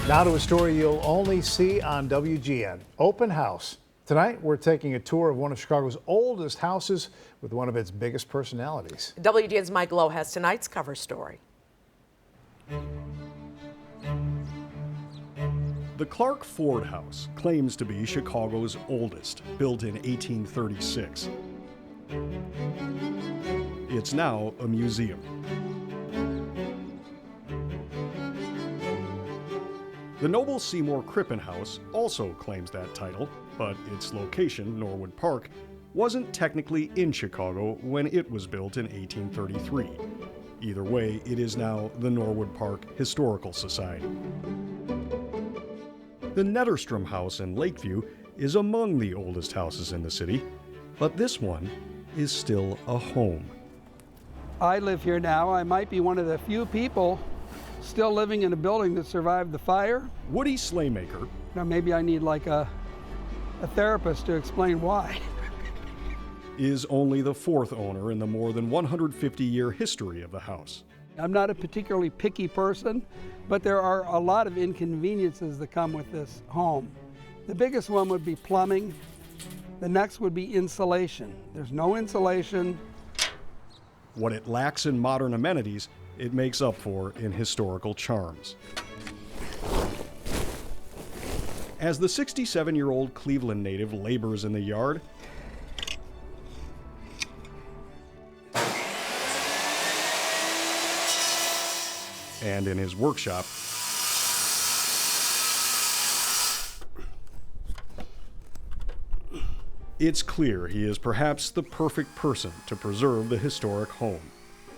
Now to a story you'll only see on WGN. Open house. Tonight, we're taking a tour of one of Chicago's oldest houses with one of its biggest personalities. WGN's Mike Lowe has tonight's cover story. The Clark Ford House claims to be Chicago's oldest, built in 1836. It's now a museum. The Noble Seymour Crippen House also claims that title, but its location, Norwood Park, wasn't technically in Chicago when it was built in 1833. Either way, it is now the Norwood Park Historical Society. The Netterstrom House in Lakeview is among the oldest houses in the city, but this one is still a home. I live here now. I might be one of the few people still living in a building that survived the fire. Woody Slaymaker, Now maybe I need like a therapist to explain why. is only the fourth owner in the more than 150-year history of the house. I'm not a particularly picky person, but there are a lot of inconveniences that come with this home. The biggest one would be plumbing. The next would be insulation. There's no insulation. What it lacks in modern amenities, it makes up for in historical charms. As the 67-year-old Cleveland native labors in the yard, and in his workshop, it's clear he is perhaps the perfect person to preserve the historic home.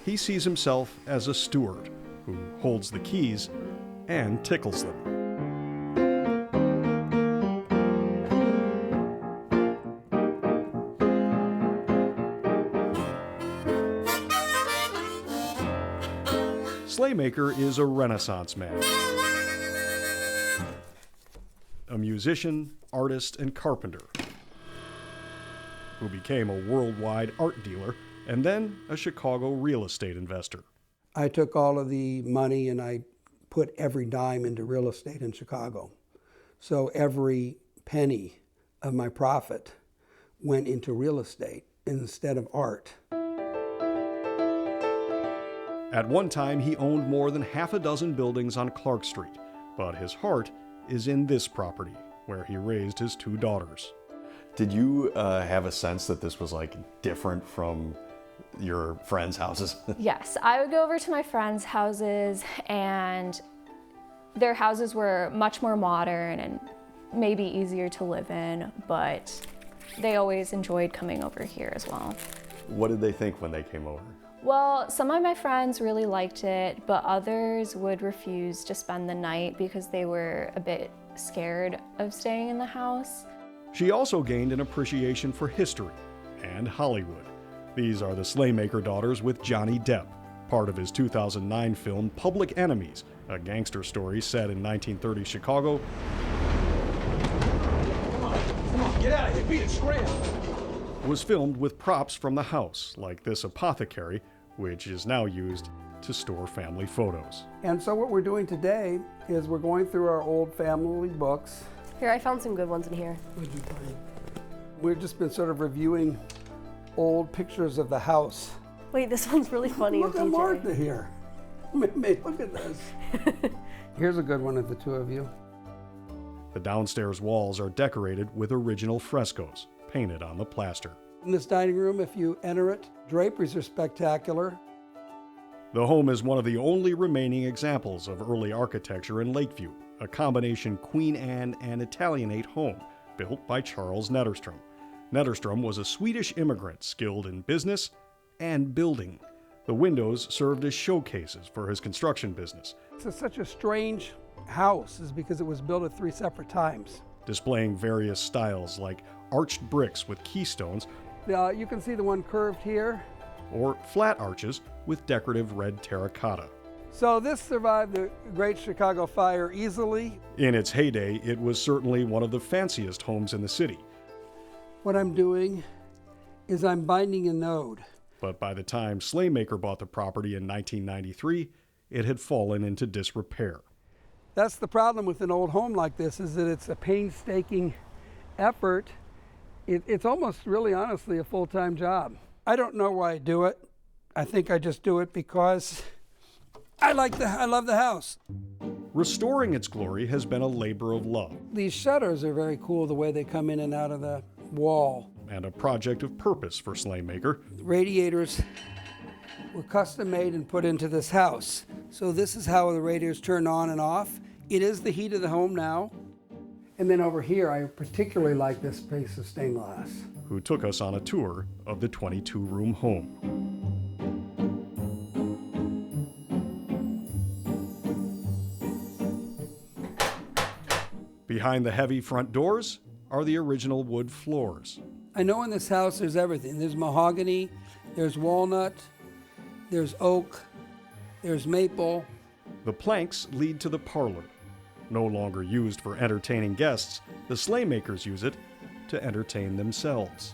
He sees himself as a steward who holds the keys and tickles them. Slaymaker is a Renaissance man, a musician, artist, and carpenter who became a worldwide art dealer and then a Chicago real estate investor. I took all of the money and I put every dime into real estate in Chicago. So every penny of my profit went into real estate instead of art. At one time, he owned more than half a dozen buildings on Clark Street, but his heart is in this property, where he raised his two daughters. Did you have a sense that this was like different from your friends' houses? Yes, I would go over to my friends' houses and their houses were much more modern and maybe easier to live in, but they always enjoyed coming over here as well. What did they think when they came over? Well, some of my friends really liked it, but others would refuse to spend the night because they were a bit scared of staying in the house. She also gained an appreciation for history and Hollywood. These are the Slaymaker daughters with Johnny Depp, part of his 2009 film Public Enemies, a gangster story set in 1930 Chicago. Come on, get out of here, beat it, scram! Was filmed with props from the house, like this apothecary, which is now used to store family photos. And so what we're doing today is we're going through our old family books. Here, I found some good ones in here. We've just been sort of reviewing old pictures of the house. Wait, this one's really funny. Look at Martha here. Look at this. Here's a good one of the two of you. The downstairs walls are decorated with original frescoes, painted on the plaster. In this dining room, if you enter it, draperies are spectacular. The home is one of the only remaining examples of early architecture in Lakeview, a combination Queen Anne and Italianate home built by Charles Netterstrom. Netterstrom was a Swedish immigrant skilled in business and building. The windows served as showcases for his construction business. It's such a strange house is because it was built at 3 separate times. Displaying various styles like arched bricks with keystones, You can see the one curved here. or flat arches with decorative red terracotta. So this survived the Great Chicago Fire easily. In its heyday, it was certainly one of the fanciest homes in the city. What I'm doing is I'm binding a node. But by the time Slaymaker bought the property in 1993, it had fallen into disrepair. That's the problem with an old home like this, is that it's a painstaking effort. It's almost really honestly a full-time job. I don't know why I do it. I think I just do it because I love the house. Restoring its glory has been a labor of love These shutters are very cool, the way they come in and out of the wall. and a project of purpose for Slaymaker. Radiators were custom made and put into this house. So this is how the radiators turn on and off. It is the heat of the home now. And then over here, I particularly like this piece of stained glass. Who took us on a tour of the 22-room home. Behind the heavy front doors are the original wood floors. I know in this house there's everything. There's mahogany, there's walnut, there's oak, there's maple. The planks lead to the parlor. No longer used for entertaining guests, the Slaymakers use it to entertain themselves.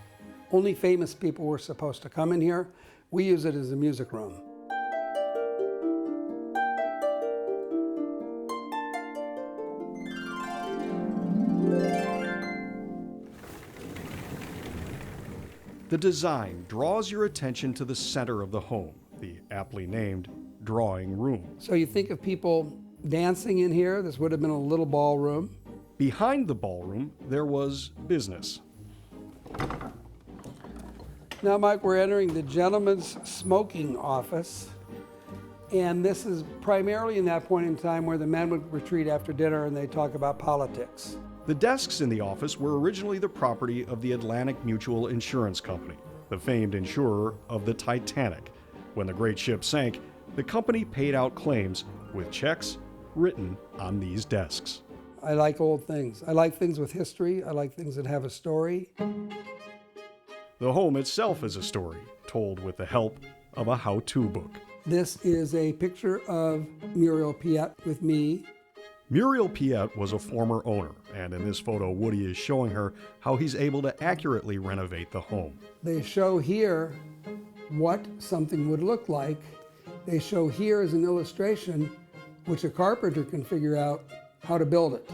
Only famous people were supposed to come in here. We use it as a music room. The design draws your attention to the center of the home, the aptly named drawing room. So you think of people dancing in here, this would have been a little ballroom. Behind the ballroom, there was business. Now, Mike, we're entering the gentleman's smoking office. And this is primarily in that point in time where the men would retreat after dinner and they talk about politics. The desks in the office were originally the property of the Atlantic Mutual Insurance Company, the famed insurer of the Titanic. When the great ship sank, the company paid out claims with checks written on these desks. I like old things. I like things with history. I like things that have a story. The home itself is a story, told with the help of a how-to book. This is a picture of Muriel Piet with me. Muriel Piet was a former owner, and in this photo, Woody is showing her how he's able to accurately renovate the home. They show here what something would look like. They show here as an illustration which a carpenter can figure out how to build it.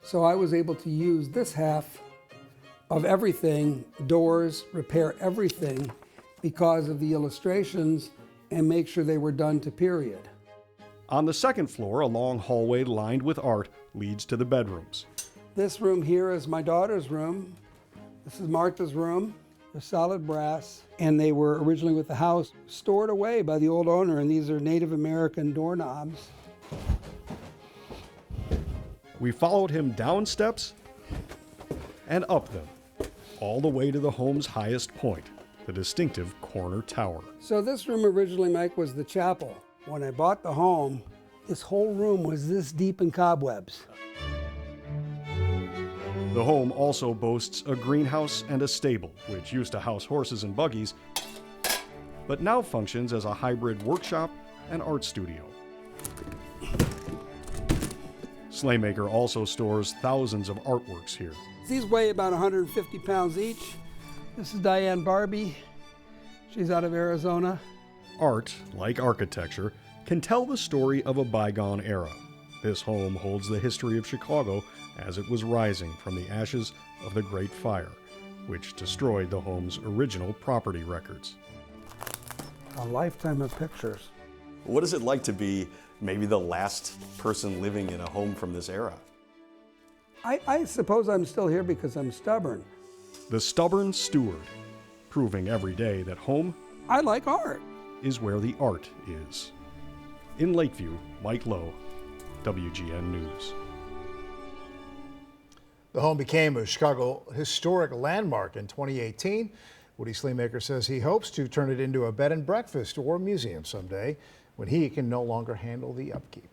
So I was able to use this half of everything, doors, repair everything, because of the illustrations and make sure they were done to period. On the second floor, a long hallway lined with art leads to the bedrooms. This room here is my daughter's room. This is Martha's room. They're solid brass, and they were originally with the house stored away by the old owner, and these are Native American doorknobs. We followed him down steps and up them, all the way to the home's highest point, the distinctive corner tower. So this room originally, Mike, was the chapel. When I bought the home, this whole room was this deep in cobwebs. The home also boasts a greenhouse and a stable, which used to house horses and buggies, but now functions as a hybrid workshop and art studio. Slaymaker also stores thousands of artworks here. These weigh about 150 pounds each. This is Diane Barbie. She's out of Arizona. Art, like architecture, can tell the story of a bygone era. This home holds the history of Chicago as it was rising from the ashes of the Great Fire, which destroyed the home's original property records. A lifetime of pictures. What is it like to be maybe the last person living in a home from this era? I suppose I'm still here because I'm stubborn. The stubborn steward, proving every day that home I like art. is where the art is. In Lakeview, Mike Lowe, WGN News. The home became a Chicago historic landmark in 2018. Woody Slaymaker says he hopes to turn it into a bed and breakfast or museum someday when he can no longer handle the upkeep.